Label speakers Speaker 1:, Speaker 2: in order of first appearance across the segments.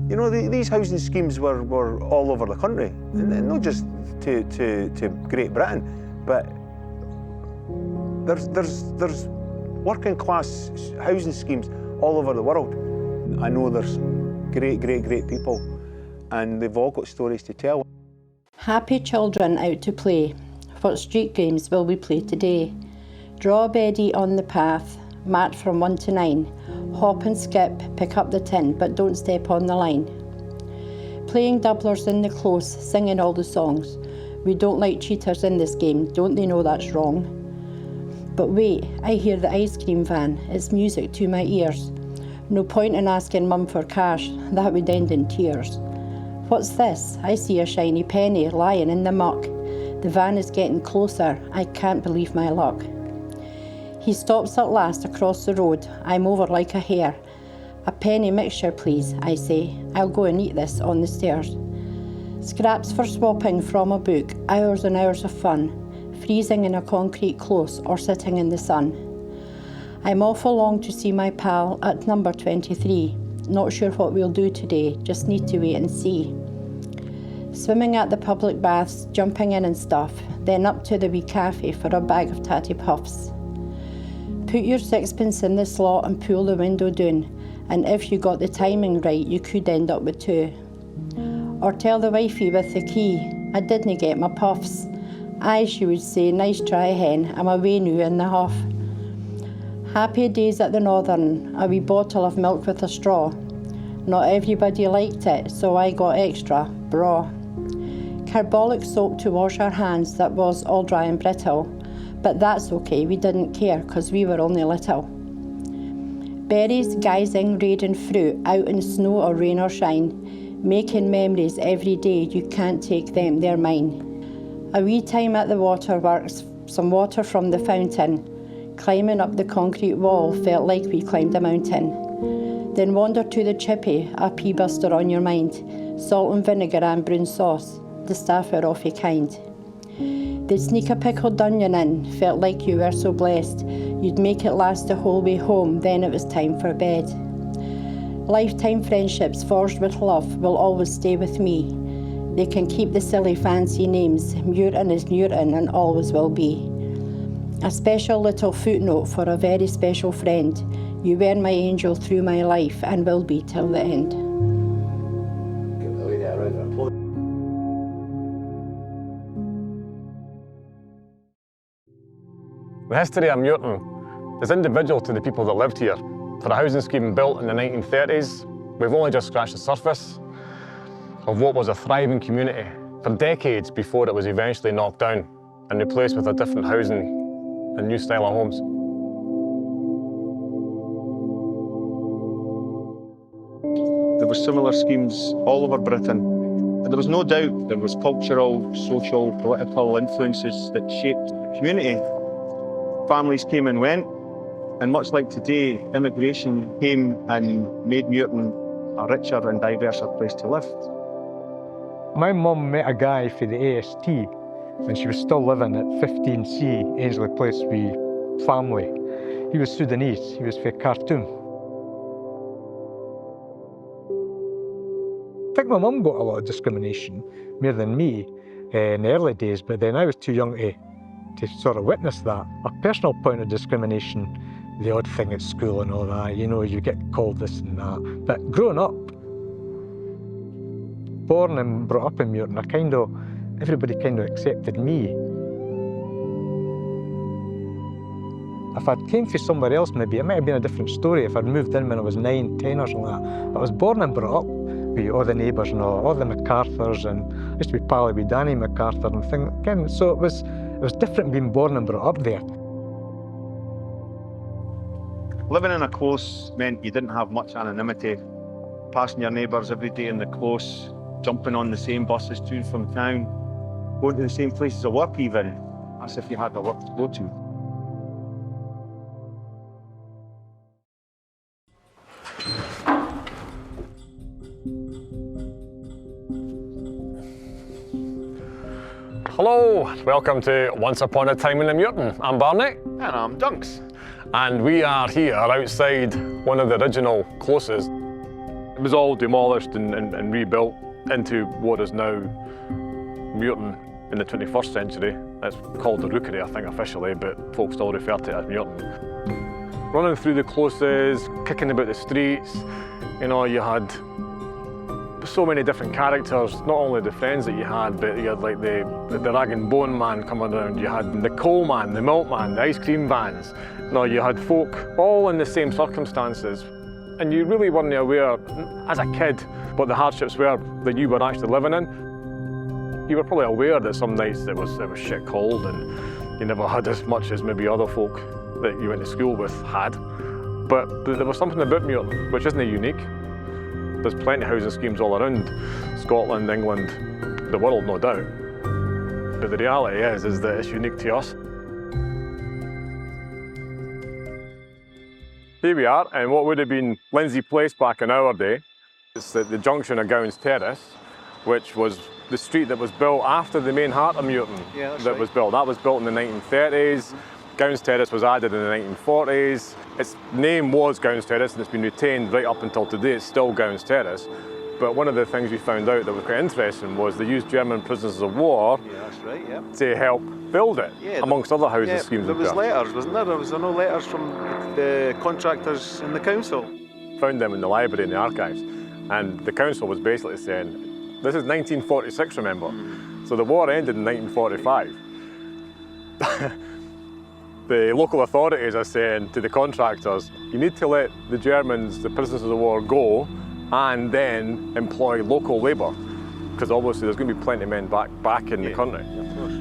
Speaker 1: You know, these housing schemes were all over the country, and not just to Great Britain, but there's working class housing schemes all over the world. I know there's great people, and they've all got stories to tell.
Speaker 2: Happy children out to play. What street games will we play today? Draw a beddie on the path, marked from 1 to 9. Hop and skip, pick up the tin, but don't step on the line. Playing doublers in the close, singing all the songs. We don't like cheaters in this game, don't they know that's wrong? But wait, I hear the ice cream van, it's music to my ears. No point in asking Mum for cash, that would end in tears. What's this? I see a shiny penny lying in the muck. The van is getting closer, I can't believe my luck. He stops at last across the road, I'm over like a hare. A penny mixture please, I say, I'll go and eat this on the stairs. Scraps for swapping from a book, hours and hours of fun, freezing in a concrete close or sitting in the sun. I'm off along to see my pal at number 23, not sure what we'll do today, just need to wait and see. Swimming at the public baths, jumping in and stuff, then up to the wee cafe for a bag of tatty puffs. Put your sixpence in the slot and pull the window down, and if you got the timing right, you could end up with 2. Or tell the wifey with the key, I didn't get my puffs. Aye, she would say, nice try hen, I'm away now in the huff. Happy days at the Northern, a wee bottle of milk with a straw. Not everybody liked it, so I got extra, bra. Carbolic soap to wash our hands that was all dry and brittle. But that's okay, we didn't care, 'cause we were only little. Berries, guising, raging fruit, out in snow or rain or shine, making memories every day, you can't take them, they're mine. A wee time at the waterworks, some water from the fountain, climbing up the concrete wall felt like we climbed a mountain. Then wander to the chippy, a pea buster on your mind, salt and vinegar and brown sauce, the staff were awfully kind. They'd sneak a pickled onion in, felt like you were so blessed. You'd make it last the whole way home, then it was time for bed. Lifetime friendships forged with love will always stay with me. They can keep the silly fancy names, Muirton is Muirton and always will be. A special little footnote for a very special friend. You were my angel through my life and will be till the end.
Speaker 3: The history of Muirton is individual to the people that lived here. For a housing scheme built in the 1930s, we've only just scratched the surface of what was a thriving community for decades before it was eventually knocked down and replaced with a different housing and new style of homes.
Speaker 1: There were similar schemes all over Britain. And there was no doubt there was cultural, social, political influences that shaped the community. Families came and went, and much like today, immigration came and made Muirton a richer and diverser place to live.
Speaker 4: My mum met a guy for the AST when she was still living at 15C, Ainslie Place with family. He was Sudanese, he was from Khartoum. I think my mum got a lot of discrimination, more than me, in the early days, but then I was too young to sort of witness that. A personal point of discrimination, the odd thing at school and all that, you know, you get called this and that. But growing up, born and brought up in Muirton, everybody kind of accepted me. If I'd came from somewhere else, maybe it might have been a different story. If I'd moved in when I was 9, 10 or something like that. But I was born and brought up with all the neighbours and all the MacArthurs, and I used to be pally with Danny MacArthur and things again. So it was different being born and brought up there.
Speaker 1: Living in a close meant you didn't have much anonymity. Passing your neighbours every day in the close, jumping on the same buses to and from town, going to the same places of work even, as if you had a work to go to.
Speaker 3: Hello, welcome to Once Upon a Time in the Muirton. I'm Barney.
Speaker 1: And I'm Dunks.
Speaker 3: And we are here outside one of the original closes. was all demolished and rebuilt into what is now Muirton in the 21st century. It's called the Rookery, I think, officially, but folks still refer to it as Muirton. Running through the closes, kicking about the streets, you know, you had so many different characters, not only the friends that you had, but you had like the rag and bone man coming around, you had the coal man, the milkman, the ice cream vans. You know, you had folk all in the same circumstances, and you really weren't aware as a kid what the hardships were that you were actually living in. You were probably aware that some nights it was shit cold and you never had as much as maybe other folk that you went to school with had. But there was something about Muirton which isn't unique. There's plenty of housing schemes all around Scotland, England, the world, no doubt. But the reality is that it's unique to us. Here we are, and what would have been Lindsay Place back in our day. It's at the junction of Gowans Terrace, which was the street that was built after the main heart of Muirton was built. That was built in the 1930s. Gowans Terrace was added in the 1940s. Its name was Gowans Terrace and it's been retained right up until today. It's still Gowans Terrace. But one of the things we found out that was quite interesting was they used German prisoners of war to help build it, amongst other housing schemes.
Speaker 5: There was letters, wasn't there? There was no letters from the contractors in the council.
Speaker 3: Found them in the library and the archives. And the council was basically saying, this is 1946, remember? So the war ended in 1945. The local authorities are saying to the contractors, you need to let the Germans, the prisoners of the war, go and then employ local labour, because obviously there's going to be plenty of men back in the country.
Speaker 5: Of course.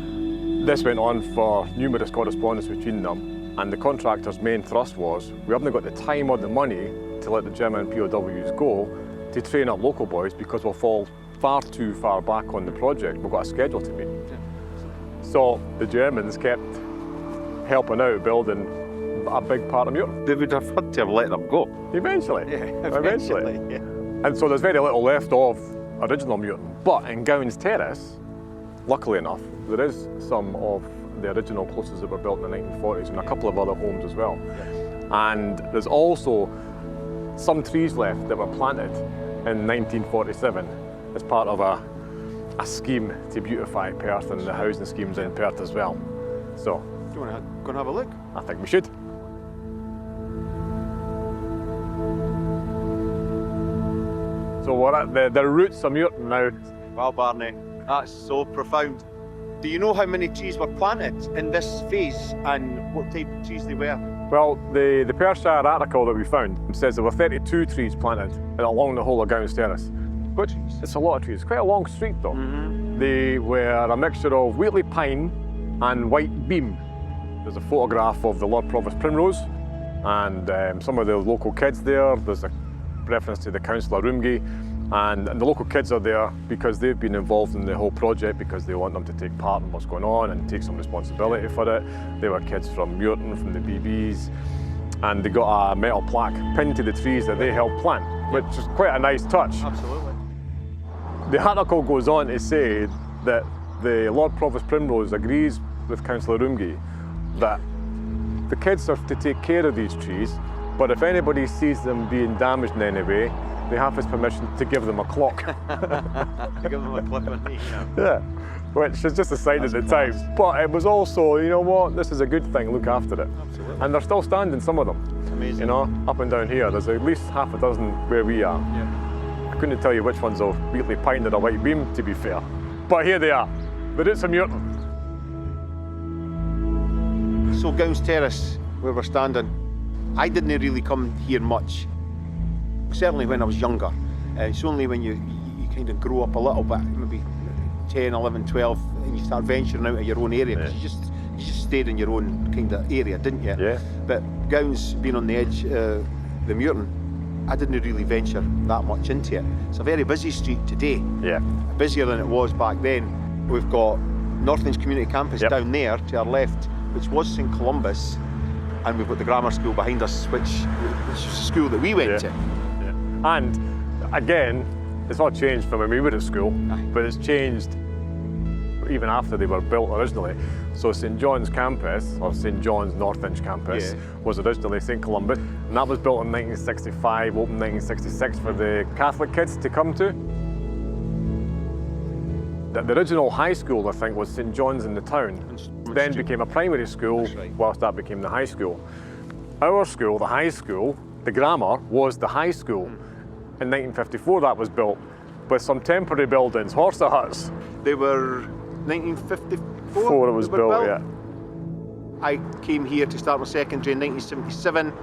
Speaker 3: This went on for numerous correspondence between them, and the contractor's main thrust was, we haven't got the time or the money to let the German POWs go to train up local boys because we'll fall far too far back on the project. We've got a schedule to meet. So the Germans kept helping out building a big part of Muirton.
Speaker 5: They would have had to have let them go.
Speaker 3: Eventually.
Speaker 5: Yeah, eventually. Yeah.
Speaker 3: And so there's very little left of original Muirton. But in Gowans Terrace, luckily enough, there is some of the original closes that were built in the 1940s and a couple of other homes as well. And there's also some trees left that were planted in 1947 as part of a scheme to beautify Perth and the housing schemes in Perth as well. So,
Speaker 5: do you want to go and have a look?
Speaker 3: I think we should. So we're at the roots of Muirton now.
Speaker 5: Wow, Barney, that's so profound. Do you know how many trees were planted in this phase and what type of trees they were?
Speaker 3: Well, the Perthshire article that we found says there were 32 trees planted along the whole of Gowans Terrace. Which it's a lot of trees. It's quite a long street though. They were a mixture of Wheatley pine and white beam. There's a photograph of the Lord Provost Primrose and some of the local kids there. There's a reference to the Councillor Roomgee, and the local kids are there because they've been involved in the whole project because they want them to take part in what's going on and take some responsibility for it. They were kids from Muirton, from the BBs, and they got a metal plaque pinned to the trees that they helped plant, which is quite a nice touch.
Speaker 5: Absolutely.
Speaker 3: The article goes on to say that the Lord Provost Primrose agrees with Councillor Roomgee that the kids are to take care of these trees, but if anybody sees them being damaged in any way, they have his permission to give them a clock.
Speaker 5: To give them a clip on me.
Speaker 3: Yeah, which is just a sign at the time. But it was also, you know what, this is a good thing, look after it.
Speaker 5: Absolutely.
Speaker 3: And they're still standing, some of them.
Speaker 5: It's amazing.
Speaker 3: You know, up and down here, there's at least half a dozen where we are.
Speaker 5: Yeah.
Speaker 3: I couldn't tell you which one's of Wheatley pine or a white beam, to be fair. But here they are, the roots of Muirton.
Speaker 5: So Gowans Terrace, where we're standing, I didn't really come here much. Certainly when I was younger. It's only when you kind of grow up a little bit, maybe 10, 11, 12, and you start venturing out of your own area.
Speaker 3: Yeah.
Speaker 5: You just stayed in your own kind of area, didn't you?
Speaker 3: Yeah.
Speaker 5: But Gowans being on the edge, the Muirton, I didn't really venture that much into it. It's a very busy street today.
Speaker 3: Yeah.
Speaker 5: Busier than it was back then. We've got Northlands Community Campus down there to our left, which was St Columbus, and we've got the grammar school behind us, which is the school that we went to.
Speaker 3: Yeah. And again, it's not changed from when we were at school, but it's changed. even after they were built originally. So St John's campus, or St John's Northfinch campus, was originally St Columba's, and that was built in 1965, opened 1966 for the Catholic kids to come to. The original high school, I think, was St John's in the town, then became a primary school, whilst that became the high school. Our school, the high school, the grammar, was the high school. In 1954 that was built, with some temporary buildings, horse huts.
Speaker 5: They were 1954?
Speaker 3: Before it was
Speaker 5: they were
Speaker 3: built, yeah.
Speaker 5: I came here to start my secondary in 1977,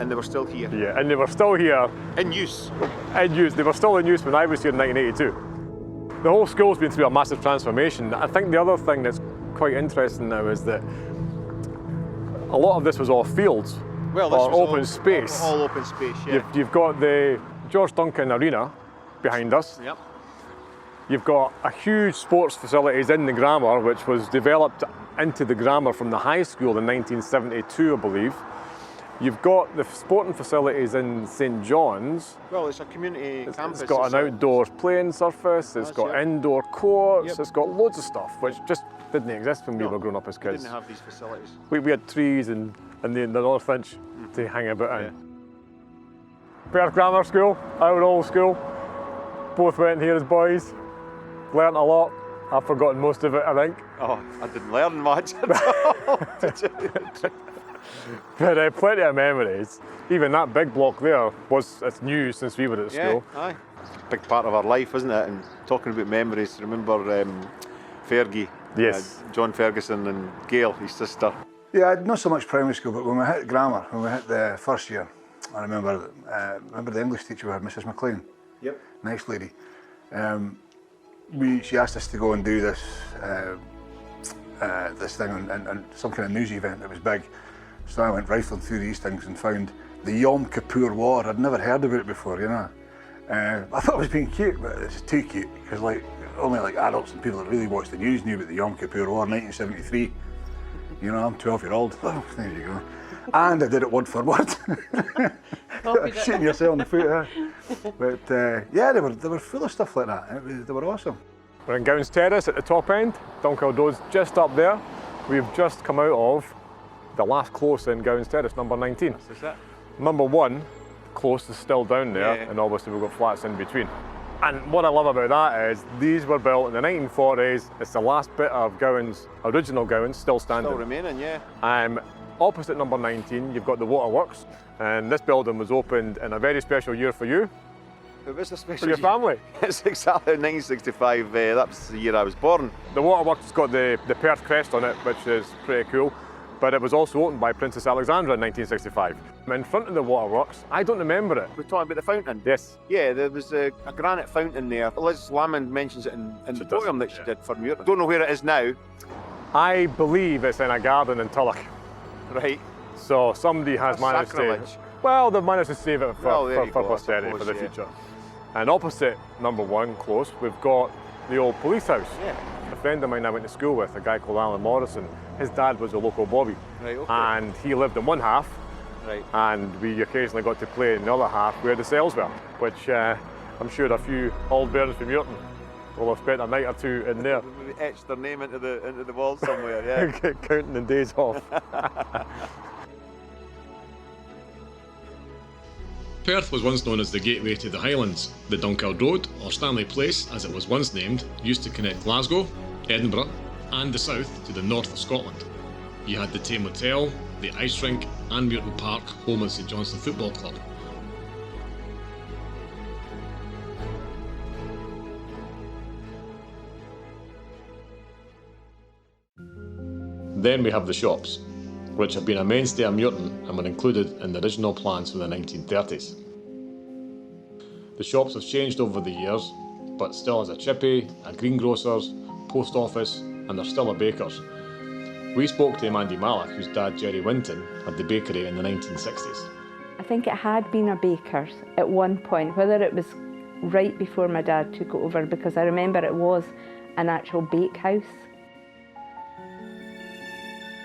Speaker 5: and they were still here.
Speaker 3: Yeah, and they were still here.
Speaker 5: In use.
Speaker 3: In use. They were still in use when I was here in 1982. The whole school's been through a massive transformation. I think the other thing that's quite interesting now is that a lot of this was all fields,
Speaker 5: Well, this
Speaker 3: or
Speaker 5: was
Speaker 3: open space.
Speaker 5: All open space, yeah.
Speaker 3: You've got the George Duncan Arena behind us.
Speaker 5: Yep.
Speaker 3: You've got a huge sports facilities in the grammar, which was developed into the grammar from the high school in 1972, I believe. You've got the sporting facilities in St John's.
Speaker 5: Well, it's a community campus.
Speaker 3: It's got an outdoor playing surface, it's got indoor courts, it's got loads of stuff, which just didn't exist when we were growing up as
Speaker 5: We
Speaker 3: kids.
Speaker 5: didn't have these facilities.
Speaker 3: We had trees and the Northfinch to hang about in. Perth Grammar School, our old school. Both went here as boys. Learnt a lot. I've forgotten most of it, I think.
Speaker 5: Oh, I didn't learn much.
Speaker 3: But plenty of memories. Even that big block there it's new since we were at school.
Speaker 5: Aye. Big part of our life, isn't it? And talking about memories, remember Fergie?
Speaker 3: Yes.
Speaker 5: John Ferguson and Gail, his sister.
Speaker 6: Yeah, not so much primary school, but when we hit grammar, when we hit the first year, I remember the English teacher we had, Mrs. McLean.
Speaker 5: Yep.
Speaker 6: Nice lady. She asked us to go and do this this thing on some kind of news event that was big. So I went rifling through these things and found the Yom Kippur War. I'd never heard about it before, you know. I thought it was being cute, but it's too cute because only adults and people that really watch the news knew about the Yom Kippur War, 1973. You know, I'm 12-year-old. Oh, there you go. And I did it word for word. Shooting yourself in the foot, huh? But yeah, they were full of stuff like that. They were awesome.
Speaker 3: We're in Gowns Terrace at the top end. Dunkeld Road's just up there. We've just come out of the last close in Gowns Terrace, number 19.
Speaker 5: That's it.
Speaker 3: Number 1 close is still down there,
Speaker 5: Yeah.
Speaker 3: and obviously we've got flats in between. And what I love about that is these were built in the 1940s. It's the last bit of Gowans, original Gowans, still standing.
Speaker 5: Still remaining, yeah.
Speaker 3: Opposite number 19, you've got the waterworks, and this building was opened in a very special year for you,
Speaker 5: It was a special
Speaker 3: for your family.
Speaker 5: It's exactly 1965. That was the year I was born.
Speaker 3: The waterworks has got the Perth crest on it, which is pretty cool. But it was also opened by Princess Alexandra in 1965. In front of the waterworks, I don't remember it.
Speaker 5: We're talking about the fountain.
Speaker 3: Yes.
Speaker 5: Yeah, there was a granite fountain there. Liz Lamond mentions it in the
Speaker 3: does,
Speaker 5: poem that she
Speaker 3: yeah.
Speaker 5: did for Muirton. Don't know where it is now.
Speaker 3: I believe it's in a garden in Tulloch.
Speaker 5: Right.
Speaker 3: So somebody has
Speaker 5: That's
Speaker 3: managed
Speaker 5: sacrilege.
Speaker 3: to... Well, they've managed to save it
Speaker 5: Well, there you
Speaker 3: for
Speaker 5: go, I
Speaker 3: posterity, for
Speaker 5: suppose,
Speaker 3: the
Speaker 5: yeah.
Speaker 3: future. And opposite number 1, close, we've got the old police house.
Speaker 5: Yeah.
Speaker 3: A friend of mine I went to school with, a guy called Alan Morrison, his dad was a local bobby.
Speaker 5: Right, okay.
Speaker 3: And he lived in one half,
Speaker 5: Right.
Speaker 3: and we occasionally got to play in the other half where the cells were, which I'm sure a few old bears from Muirton will have spent a night or two in there.
Speaker 5: We etched their name into the wall somewhere, yeah.
Speaker 3: Counting the days off.
Speaker 7: Perth was once known as the gateway to the Highlands. The Dunkeld Road, or Stanley Place as it was once named, used to connect Glasgow, Edinburgh and the south to the north of Scotland. You had the Tame Hotel, the ice rink and Muirton Park, home of St Johnstone Football Club. Then we have the shops, which have been a mainstay of Muirton and were included in the original plans from the 1930s. The shops have changed over the years, but still has a chippy, a greengrocer's, post office, and there's still a baker's. We spoke to Mandy Malloch, whose dad Jerry Winton had the bakery in the 1960s.
Speaker 8: I think it had been a baker's at one point, whether it was right before my dad took it over, because I remember it was an actual bakehouse.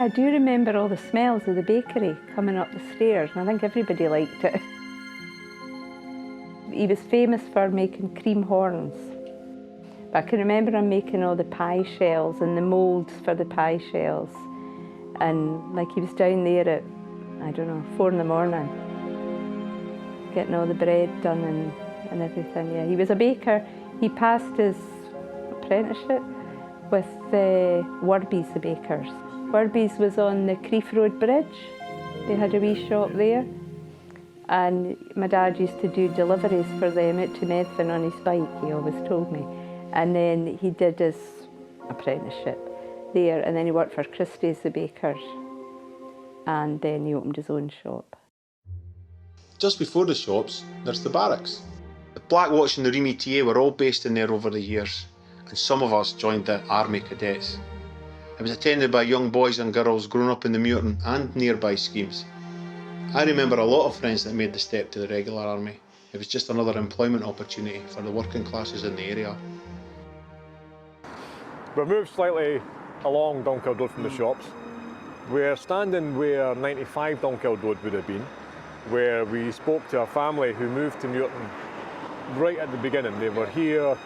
Speaker 8: I do remember all the smells of the bakery coming up the stairs, and I think everybody liked it. He was famous for making cream horns. But I can remember him making all the pie shells and the moulds for the pie shells. And like he was down there at, I don't know, 4 in the morning, getting all the bread done and everything. Yeah, he was a baker. He passed his apprenticeship with Worby's the bakers. Worby's was on the Creef Road Bridge. They had a wee shop there. And my dad used to do deliveries for them out to Muirton on his bike, he always told me. And then he did his apprenticeship there, and then he worked for Christie's the bakers, and then he opened his own shop.
Speaker 5: Just before the shops, there's the barracks. The Black Watch and the Remy TA were all based in there over the years, and some of us joined the Army Cadets. It was attended by young boys and girls grown up in the Muirton and nearby schemes. I remember a lot of friends that made the step to the regular army. It was just another employment opportunity for the working classes in the area.
Speaker 3: We've moved slightly along Dunkeld Road from the shops. We're standing where 95 Dunkeld Road would have been, where we spoke to a family who moved to Muirton right at the beginning. They were here,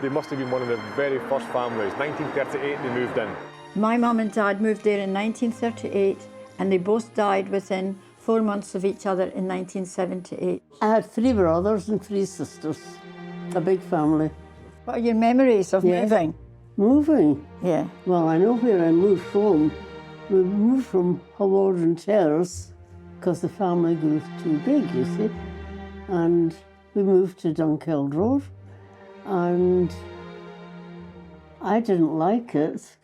Speaker 3: they must have been one of the very first families. 1938 they moved in.
Speaker 9: My mum and dad moved there in 1938 and they both died within 4 months of each other in 1978.
Speaker 10: I had 3 brothers and 3 sisters, a big family.
Speaker 9: What are your memories of moving?
Speaker 10: Moving?
Speaker 9: Yeah.
Speaker 10: Well, I know where I moved from. We moved from Hawarden Terrace because the family grew too big, you see. And we moved to Dunkeld Road. And I didn't like it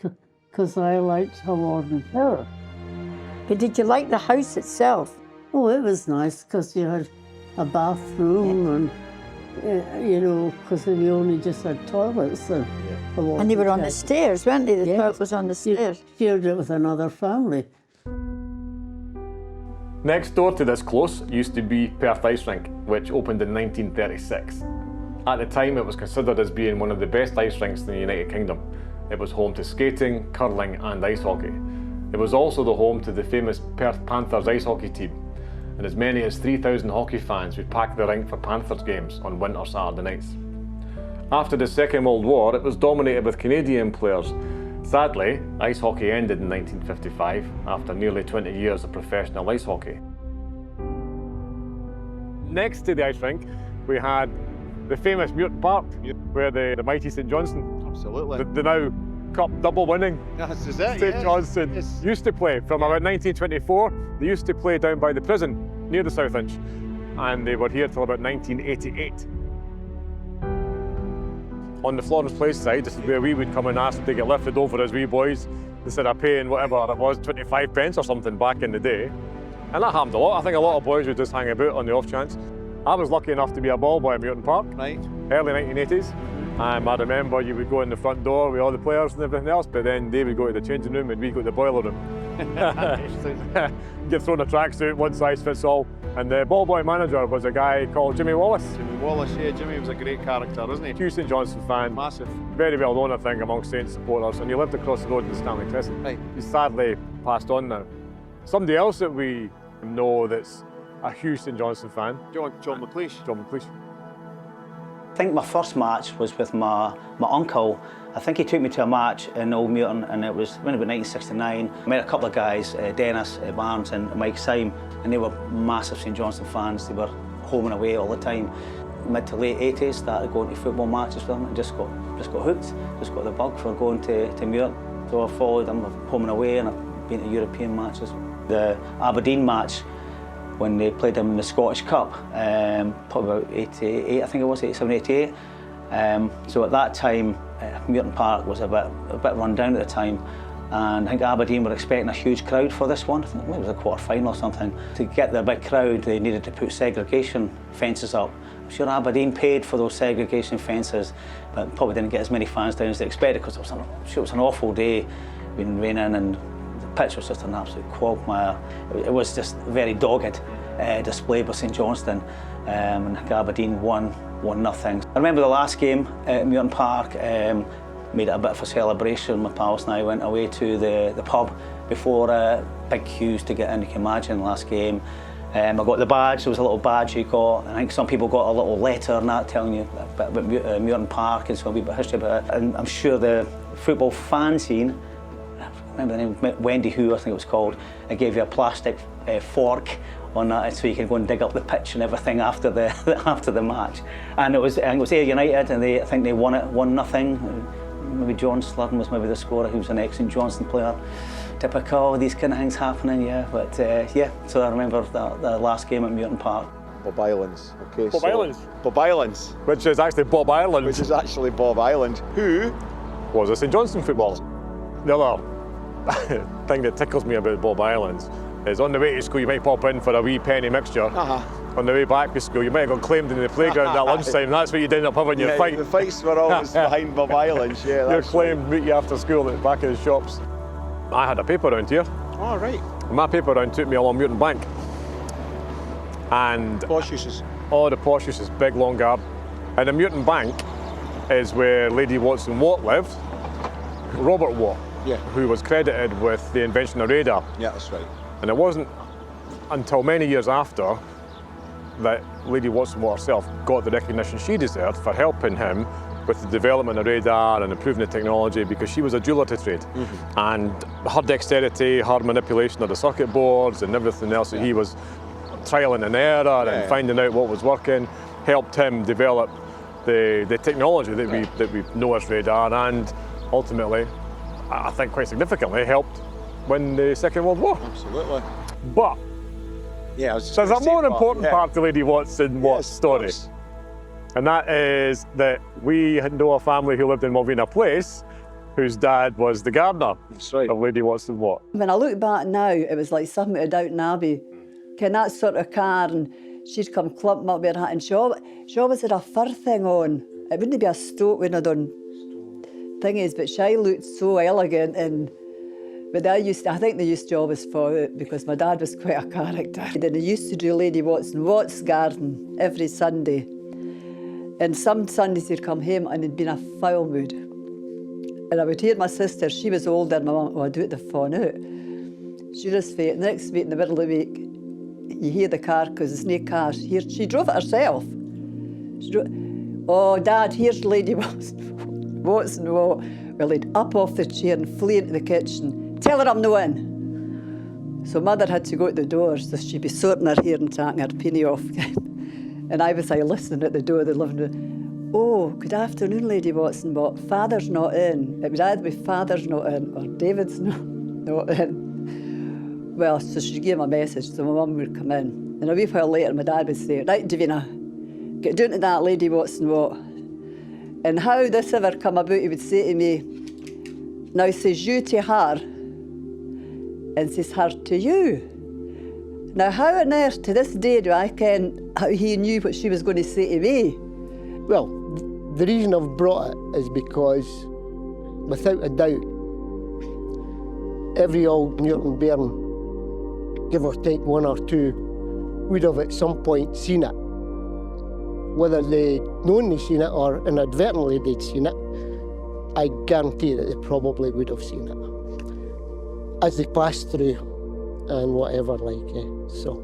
Speaker 10: because I liked Hawarden Terrace.
Speaker 9: But did you like the house itself?
Speaker 10: Oh, it was nice because you had a bathroom and, you know, because we only just had toilets. And
Speaker 9: they were on the stairs, weren't they? The toilet was on the stairs.
Speaker 10: You shared it with another family.
Speaker 3: Next door to this close used to be Perth Ice Rink, which opened in 1936. At the time, it was considered as being one of the best ice rinks in the United Kingdom. It was home to skating, curling and ice hockey. It was also the home to the famous Perth Panthers ice hockey team, and as many as 3,000 hockey fans would pack the rink for Panthers games on winter Saturday nights. After the Second World War, it was dominated with Canadian players. Sadly, ice hockey ended in 1955 after nearly 20 years of professional ice hockey. Next to the ice rink, we had the famous Muirton Park, where the mighty St Johnstone,
Speaker 5: Absolutely.
Speaker 3: the now Cup double winning
Speaker 5: This is it,
Speaker 3: St Johnstone, used to play from about 1924. They used to play down by the prison near the South Inch, and they were here till about 1988. On the Florence Place side, this is where we would come and ask to get lifted over as wee boys instead of paying whatever it was, 25 pence or something back in the day. And that happened a lot. I think a lot of boys would just hang about on the off chance. I was lucky enough to be a ball boy at Muirton Park,
Speaker 5: Right.
Speaker 3: early 1980s. I remember you would go in the front door with all the players and everything else, but then they would go to the changing room and we'd go to the boiler room. Get thrown a tracksuit, one size fits all. And the ball boy manager was a guy called Jimmy Wallace.
Speaker 5: Jimmy Wallace, yeah, Jimmy was a great character, wasn't he?
Speaker 3: Huge St Johnstone fan.
Speaker 5: Massive.
Speaker 3: Very well known, I think, amongst Saints supporters. And he lived across the road in Stanley Crescent.
Speaker 5: Right.
Speaker 3: He's sadly passed on now. Somebody else that we know that's a huge St Johnstone fan.
Speaker 5: John McLeish.
Speaker 3: John McLeish.
Speaker 11: I think my first match was with my uncle. I think he took me to a match in Old Muirton, and it was when about 1969. I met a couple of guys, Dennis Barnes and Mike Syme, and they were massive St Johnstone fans. They were home and away all the time. Mid to late 80s, started going to football matches with them and just got hooked, just got the bug for going to Muirton. So I followed them home and away, and I've been to European matches. The Aberdeen match, when they played them in the Scottish Cup, probably about 88, I think it was, 87, 88. So at that time, Muirton Park was a bit run down at the time, and I think Aberdeen were expecting a huge crowd for this one. I think maybe it was a quarter final or something. To get the big crowd, they needed to put segregation fences up. I'm sure Aberdeen paid for those segregation fences, but probably didn't get as many fans down as they expected, because it was an awful day, been raining, and the pitch was just an absolute quagmire. It was just a very dogged display by St Johnstone, and Aberdeen won 1-0. I remember the last game at Muirton Park, made it a bit of a celebration. My pals and I went away to the pub before big queues to get in, you can imagine, the last game. I got the badge, there was a little badge you got. I think some people got a little letter and that telling you a bit about Muirton Park and so a wee bit of history about it. And I'm sure the football fan scene, I remember the name, Wendy Who I think it was called, I gave you a plastic fork on that so you could go and dig up the pitch and everything after the after the match. And I think it was Ayr United, and I think they won it 1-0. Maybe John Slurden was maybe the scorer, who was an ex-St Johnstone player. Typical, these kind of things happening, yeah. But yeah, so I remember the last game at Muirton Park.
Speaker 5: Bob Islands, okay.
Speaker 3: Bob Islands?
Speaker 5: Bob Islands.
Speaker 3: Which is actually Bob Ireland.
Speaker 5: Which is actually Bob Island, who
Speaker 3: was a St Johnstone footballer. The other thing that tickles me about Bob Islands is on the way to school you might pop in for a wee penny mixture. On the way back to school you might have got claimed in the playground at lunchtime. That's what you'd end up having your fight.
Speaker 5: The fights were always behind Bob Islands, yeah.
Speaker 3: You're claimed, meet you after school at the back of the shops. I had a paper round here.
Speaker 5: Oh, right.
Speaker 3: My paper round took me along Muirton Bank. And
Speaker 5: posh uses.
Speaker 3: Oh, the posh uses, big long garden. And the Muirton Bank is where Lady Watson Watt lived. Robert Watt,
Speaker 5: yeah,
Speaker 3: who was credited with the invention of radar.
Speaker 5: Yeah, that's right.
Speaker 3: And it wasn't until many years after that Lady Watson Watt herself got the recognition she deserved for helping him with the development of radar and improving the technology, because she was a jeweller to trade. And her dexterity, her manipulation of the circuit boards and everything else that he was trialing and error and finding out what was working, helped him develop the technology that we know as radar, and ultimately, I think quite significantly, helped win the Second World War.
Speaker 5: Absolutely.
Speaker 3: But
Speaker 5: yeah,
Speaker 3: there's a more important part to Lady Watson Watt's story. And that is that we know a family who lived in Malvina Place whose dad was the gardener of Lady Watson Watt.
Speaker 12: When I look back now, it was like something out of Downton Abbey. Kind of that sort of car, and she'd come clumping up with her hat, and she always had a fur thing on. It wouldn't be a stoat when I'd done thingies, but she looked so elegant. But I think they used to always fall out because my dad was quite a character. And they used to do Lady Watson Watt's garden every Sunday. And some Sundays he'd come home and he'd be in a foul mood. And I would hear my sister, she was older, my mum, I'd do it to fawn out. She just fate. The next week, in the middle of the week, you hear the car, because there's no cars. She drove it herself. Oh, Dad, here's Lady Watson Watt. Well, he'd up off the chair and flee into the kitchen. Tell her I'm no in. So Mother had to go to the door, so she'd be sorting her hair and taking her penny off. And I was listening at the door of the living room. Oh, good afternoon, Lady Watson, but Father's not in. It would either be Father's not in or David's not in. Well, so she gave him a message, so my mum would come in. And a wee while later, my dad would say, right, Davina, get down to that Lady Watson Watt. And how this ever come about, he would say to me, now says you to her, and says her to you. Now, how on earth, to this day, do I ken how he knew what she was going to say to me?
Speaker 10: Well, the reason I've brought it is because, without a doubt, every old Muirton bairn, give or take one or two, would have at some point seen it. Whether they'd known they'd seen it or inadvertently they'd seen it, I guarantee that they probably would have seen it as they passed through and whatever, So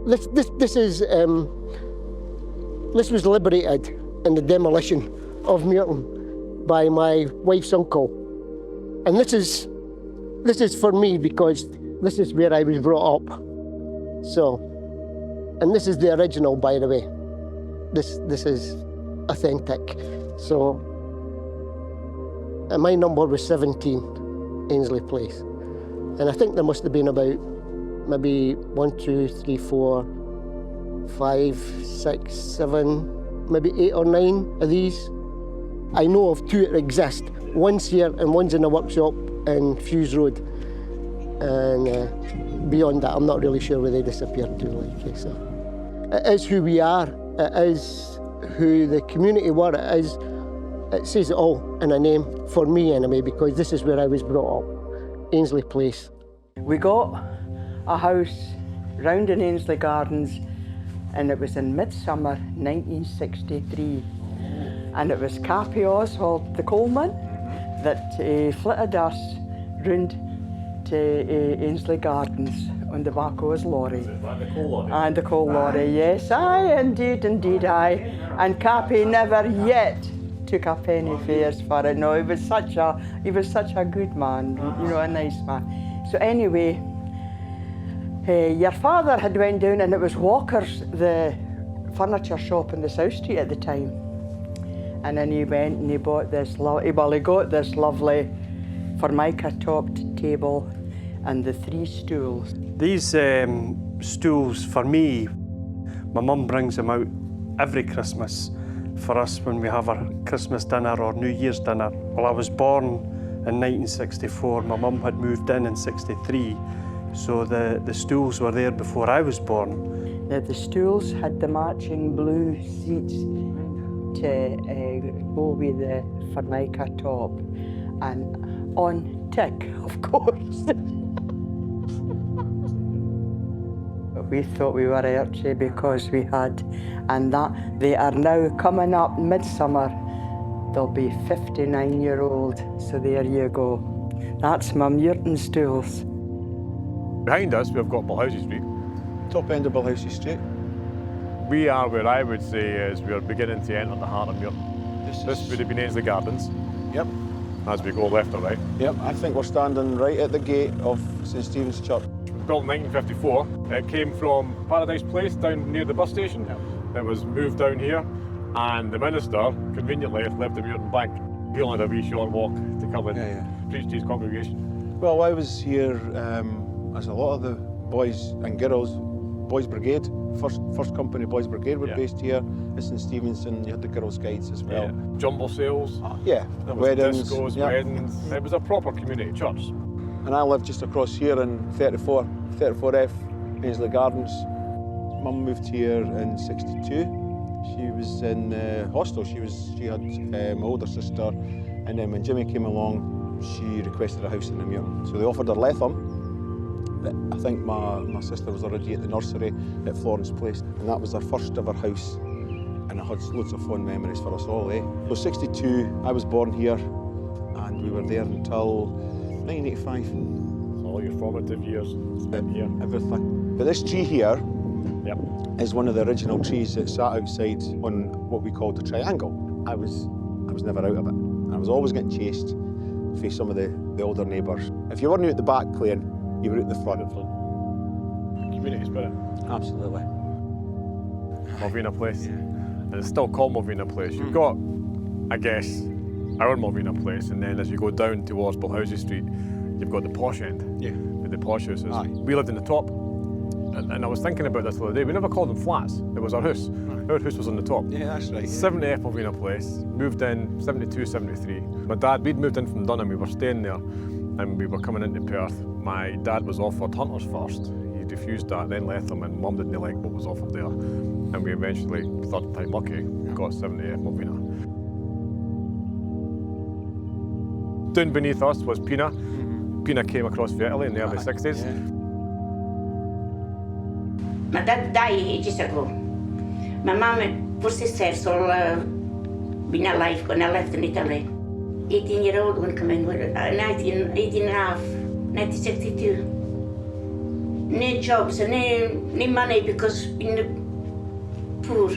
Speaker 10: this was liberated in the demolition of Muirton by my wife's uncle, and this is for me because this is where I was brought up. So, and this is the original, by the way. This is authentic. So, and my number was 17, Ainsley Place. And I think there must have been about maybe 1, 2, 3, 4, 5, 6, 7, maybe 8 or 9 of these. I know of 2 that exist. One's here and one's in a workshop in Fuse Road. And beyond that, I'm not really sure where they disappeared to. So it is who we are. It is who the community were. It says it all in a name, for me anyway, because this is where I was brought up, Ainsley Place.
Speaker 13: We got a house round in Ainsley Gardens, and it was in midsummer 1963. And it was Cappy Oswald, the coalman, that flitted us round to Ainsley Gardens on the back of his lorry.
Speaker 7: And the coal lorry.
Speaker 13: And the coal lorry, yes, aye, indeed, aye. And Cappy never yet took a penny fares for it. No, he was such a good man, you know, a nice man. So anyway, your father had went down, and it was Walker's, the furniture shop in the South Street at the time. And then he went and he bought this, he got this lovely formica-topped table and the 3 stools.
Speaker 14: These stools, for me, my mum brings them out every Christmas for us when we have our Christmas dinner or New Year's dinner. Well, I was born in 1964. My mum had moved in '63, so the stools were there before I was born.
Speaker 13: The stools had the matching blue seats to go with the formica top, and on tick, of course. We thought we were archie because we had, and that they are now coming up midsummer. They'll be 59-year-old, so there you go. That's my Muirton stools.
Speaker 3: Behind us, we've got Balhousie Street.
Speaker 5: Top end of Balhousie Street.
Speaker 3: We are where I would say is we're beginning to enter the heart of Muirton. This would have been Ainsley Gardens.
Speaker 5: Yep.
Speaker 3: As we go left or right.
Speaker 5: Yep, I think we're standing right at the gate of St Stephen's Church.
Speaker 3: Built in 1954. It came from Paradise Place down near the bus station. Yep. It was moved down here, and the minister conveniently left the Muirton Bank. He only had a wee short walk to come and preach to his congregation.
Speaker 5: Well, I was here as a lot of the boys and girls, Boys Brigade, first company Boys Brigade were based here at St Stephen's, and you had the Girls' Guides as well.
Speaker 3: Yeah. Jumbo sales.
Speaker 5: Yeah,
Speaker 3: there was
Speaker 5: weddings.
Speaker 3: Discos, weddings. It was a proper community church.
Speaker 5: And I lived just across here in 34F, Ainsley Gardens. Mum moved here in '62. She was in hostel. She had my older sister, and then when Jimmy came along, she requested a house in the Muirton. So they offered her Letham. But I think my sister was already at the nursery at Florence Place, and that was her first ever house. And it had loads of fond memories for us all, eh? So '62, I was born here, and we were there until 1985.
Speaker 3: All your formative years spent here.
Speaker 5: Everything. But this tree here is one of the original trees that sat outside on what we called the triangle. I was never out of it. I was always getting chased for some of the older neighbours. If you weren't out the back playing, you were out the front.
Speaker 3: Community spirit.
Speaker 5: Absolutely.
Speaker 3: Malvina Place. Yeah. And it's still called Malvina Place. You've got, I guess, our Malvina Place, and then as you go down towards Balhousie Street, you've got the posh end. Yeah. With the posh houses. Aye. We lived in the top, and I was thinking about this the other day. We never called them flats. It was our house. Aye. Our house was on the top.
Speaker 5: Yeah, that's right.
Speaker 3: 70F Malvina Place. Moved in 72, 73. My dad, we'd moved in from Dunham. We were staying there, and we were coming into Perth. My dad was offered Hunters first. He refused that, then Letham, and Mum didn't like what was offered there. And we eventually, third time lucky, got 70F Malvina. Down beneath us was Pina. Pina came across from Italy in the early 60s.
Speaker 15: Yeah. My dad died ages ago. My mum, for sisters, all been alive when I left in Italy. 18-year-old when I came in, 18 and a half, 1962. No jobs, no money because been poor,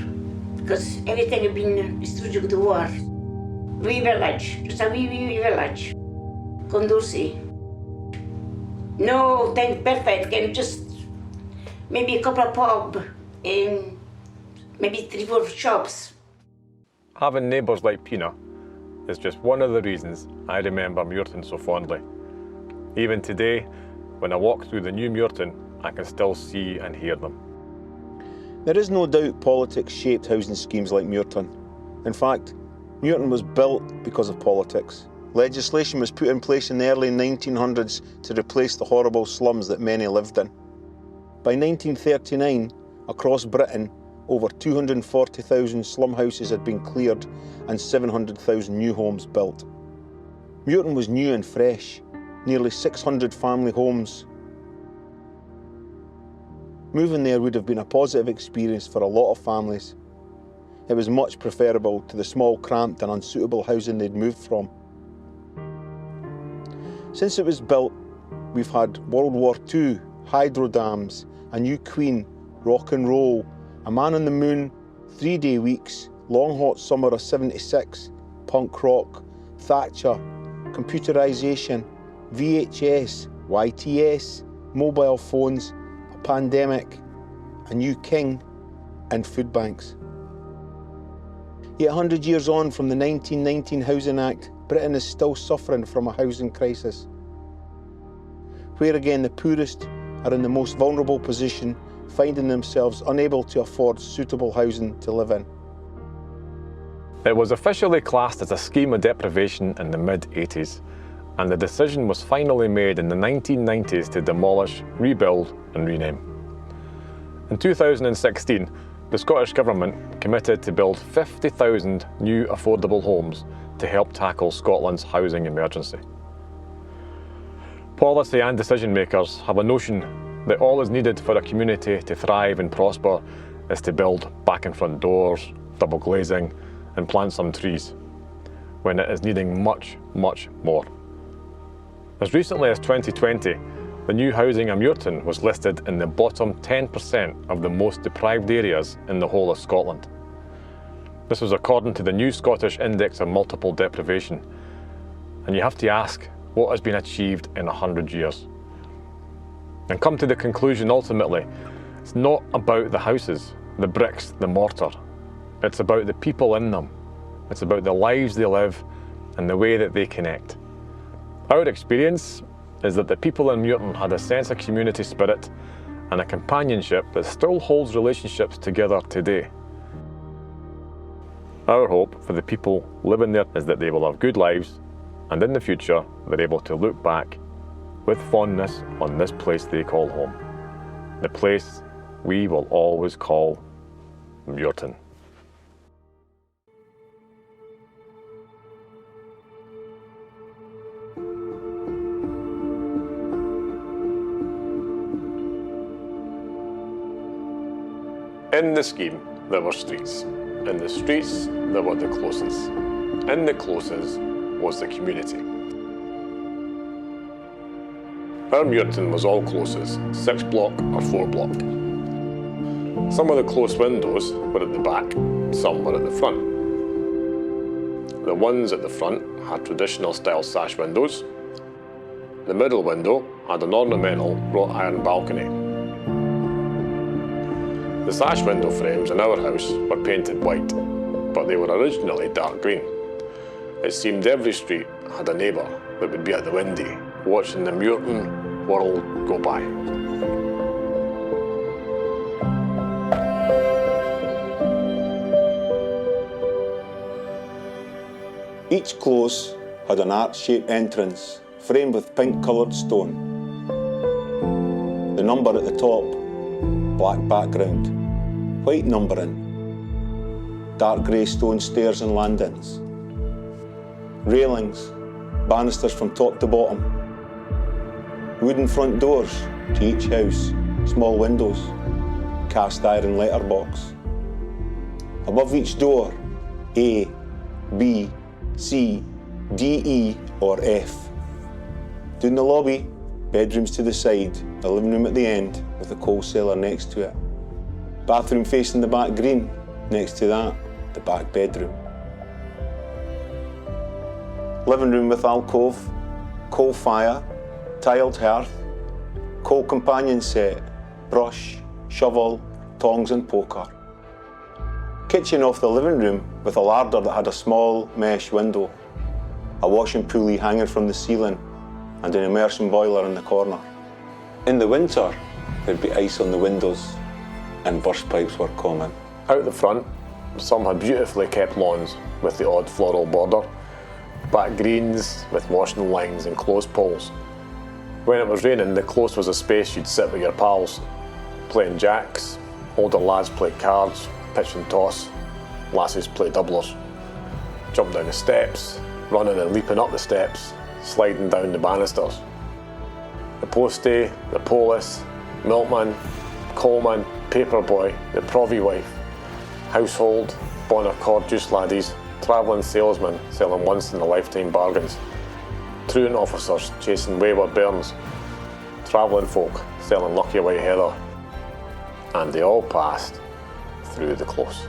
Speaker 15: because everything had been destroyed with the war. Wee village, just a wee village. Condorsi. No thing perfect, and just maybe a couple of pubs, and maybe 3-4 shops.
Speaker 3: Having neighbours like Pina is just one of the reasons I remember Muirton so fondly. Even today, when I walk through the new Muirton, I can still see and hear them.
Speaker 5: There is no doubt politics shaped housing schemes like Muirton. In fact, Muirton was built because of politics. Legislation was put in place in the early 1900s to replace the horrible slums that many lived in. By 1939, across Britain, over 240,000 slum houses had been cleared and 700,000 new homes built. Muirton was new and fresh, nearly 600 family homes. Moving there would have been a positive experience for a lot of families. It was much preferable to the small, cramped and unsuitable housing they'd moved from. Since it was built, we've had World War II hydro dams, a new queen, rock and roll, a man on the moon, 3-day weeks, long hot summer of 76, punk rock, Thatcher, computerisation, VHS, YTS, mobile phones, a pandemic, a new king, and food banks. Yet 100 years on from the 1919 Housing Act, Britain is still suffering from a housing crisis, where again the poorest are in the most vulnerable position, finding themselves unable to afford suitable housing to live in.
Speaker 3: It was officially classed as a scheme of deprivation in the mid-80s, and the decision was finally made in the 1990s to demolish, rebuild and rename. In 2016, the Scottish Government committed to build 50,000 new affordable homes to help tackle Scotland's housing emergency. Policy and decision makers have a notion that all is needed for a community to thrive and prosper is to build back and front doors, double glazing and plant some trees, when it is needing much, much more. As recently as 2020, the new housing in Muirton was listed in the bottom 10% of the most deprived areas in the whole of Scotland. This was according to the new Scottish Index of Multiple Deprivation, and you have to ask what has been achieved in 100 years. And come to the conclusion ultimately, it's not about the houses, the bricks, the mortar. It's about the people in them. It's about the lives they live and the way that they connect. Our experience is that the people in Muirton had a sense of community spirit and a companionship that still holds relationships together today. Our hope for the people living there is that they will have good lives, and in the future they're able to look back with fondness on this place they call home. The place we will always call Muirton. In the scheme, there were streets. In the streets, there were the closes. In the closes was the community. Our Muirton was all closes, 6 block or 4 block. Some of the close windows were at the back, some were at the front. The ones at the front had traditional style sash windows. The middle window had an ornamental wrought iron balcony. The sash window frames in our house were painted white, but they were originally dark green. It seemed every street had a neighbour that would be at the windy, watching the Muirton world go by.
Speaker 5: Each close had an arch-shaped entrance, framed with pink-coloured stone. The number at the top, black background, white numbering, dark grey stone stairs and landings, railings, banisters from top to bottom, wooden front doors to each house, small windows, cast iron letterbox. Above each door, A, B, C, D, E or F. Down the lobby, bedrooms to the side, the living room at the end with a coal cellar next to it. Bathroom facing the back green, next to that, the back bedroom. Living room with alcove, coal fire, tiled hearth, coal companion set, brush, shovel, tongs and poker. Kitchen off the living room with a larder that had a small mesh window, a washing pulley hanging from the ceiling and an immersion boiler in the corner. In the winter, there'd be ice on the windows and burst pipes were common.
Speaker 3: Out the front, some had beautifully kept lawns with the odd floral border, back greens with washing lines and clothes poles. When it was raining, the close was a space you'd sit with your pals, playing jacks, older lads played cards, pitch and toss, lasses played doublers, jump down the steps, running and leaping up the steps, sliding down the banisters. The postie, the polis, milkman, coalman, paperboy, the provvy wife, household, bonner cord juice laddies, travelling salesmen selling once-in-a-lifetime bargains, truant officers chasing wayward bairns,
Speaker 7: travelling folk selling lucky white heather, and they all passed through the close.